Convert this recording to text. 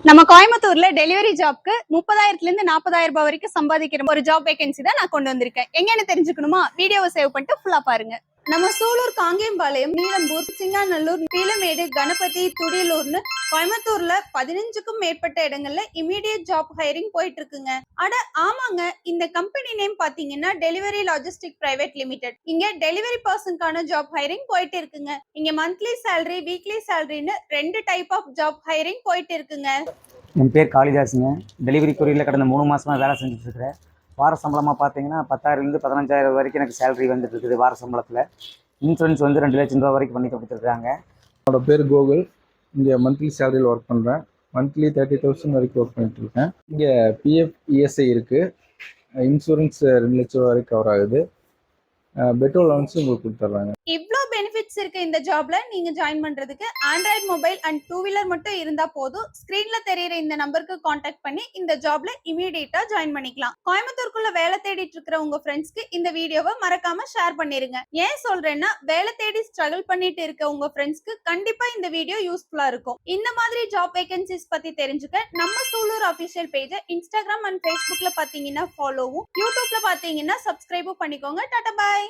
நம்ம கோயம்புத்தூர்ல டெலிவரி ஜாப்க்கு 30,000 இருந்து 40,000 ரூபாய் வரைக்கும் சம்பாதிக்கிற ஒரு ஜாப் வேகன்சி தான் நான் கொண்டு வந்திருக்கேன். எங்கன்னு தெரிஞ்சுக்கணுமா? வீடியோவை சேவ் பண்ணிட்டு ஃபுல்லா பாருங்க. நம்ம சூலூர், காங்கேயம்பாளையம், நீலம்பூர், சிங்காநல்லூர், பீளமேடு, கணபதி, துடியலூர்னு கோயம்புத்தூர்ல 15க்கும் மேற்பட்ட இடங்கள்ல இமீடியட் ஜாப் ஹையரிங் போயிட்டு இருக்குங்க. அட ஆமாங்க, இந்த கம்பெனி நேம் பாத்தீங்கன்னா டெலிவரி லாஜிஸ்டிக் பிரைவேட் லிமிடெட். இங்க டெலிவரி பர்சனுக்கான ஜாப் ஹையரிங் போயிட்டு இருக்குங்க. இங்க மந்த்லி சேலரி, வீக்லி சேலரின்னு 2 டைப் ஆஃப் ஜாப் ஹையரிங் போயிட்டு இருக்குங்க. என் பேர் காளிதாஸுங்க. டெலிவரி கொரியரில் கடந்த 3 மாதமாக வேலை செஞ்சுட்ருக்கிறேன். வார சம்பளமாக பார்த்தீங்கன்னா 10,000 15,000 வரைக்கும் எனக்கு சேலரி வந்துட்டு இருக்குது. வார சம்பளத்தில் இன்சூரன்ஸ் வந்து 2 லட்சம் ரூபா வரைக்கும் பண்ணி கொடுத்துருக்காங்க. என்னோட பேர் கோகுல். இங்கே மந்த்லி சேலரியில் ஒர்க் பண்ணுறேன். மந்த்லி 30,000 வரைக்கும் ஒர்க் பண்ணிட்டுருக்கேன். இங்கே பிஎஃப் இஎஸ்ஐ இருக்குது. இன்சூரன்ஸ் 2 லட்சம் ரூபா வரைக்கும் கவர் ஆகுது. பெட்ரோல் அலவன்ஸ் உங்களுக்கு கொடுத்துட்றாங்க. இவ்ளோ பெனிஃபிட்ஸ் இருக்கு இந்த ஜாப்ல. நீங்க ஜாயின் பண்றதுக்கு ஆண்ட்ராய்டு மொபைல் அண்ட் 2 வீலர் மட்டும் இருந்தா போதும். ஸ்கிரீன்ல தெரியுற இந்த நம்பருக்கு காண்டாக்ட் பண்ணி இந்த ஜாப்ல இமிடியேட்டா ஜாயின் பண்ணிக்கலாம். கோயம்புத்தூருக்குள்ள வேலை தேடிட்டு இருக்கிற உங்க ஃப்ரெண்ட்ஸ்க்கு இந்த வீடியோவை மறக்காம ஷேர் பண்ணிருங்க. ஏன் சொல்றேன்னா, வேலை தேடி ஸ்ட்ரகிள் பண்ணிட்டு இருக்க உங்க ஃப்ரெண்ட்ஸ்க்கு கண்டிப்பா இந்த வீடியோ யூஸ்ஃபுல்லா இருக்கும். இந்த மாதிரி ஜாப் வேகன்சிஸ் பத்தி தெரிஞ்சுக்க நம்ம சூலூர் அபிஷியல் பேஜை இன்ஸ்டாகிராம் அண்ட் ஃபேஸ்புக்ல பாத்தீங்கன்னா ஃபாலோவும், யூடியூப்ல பாத்தீங்கன்னா சப்ஸ்கிரைபும் பண்ணிக்கோங்க. டாடா பாய்.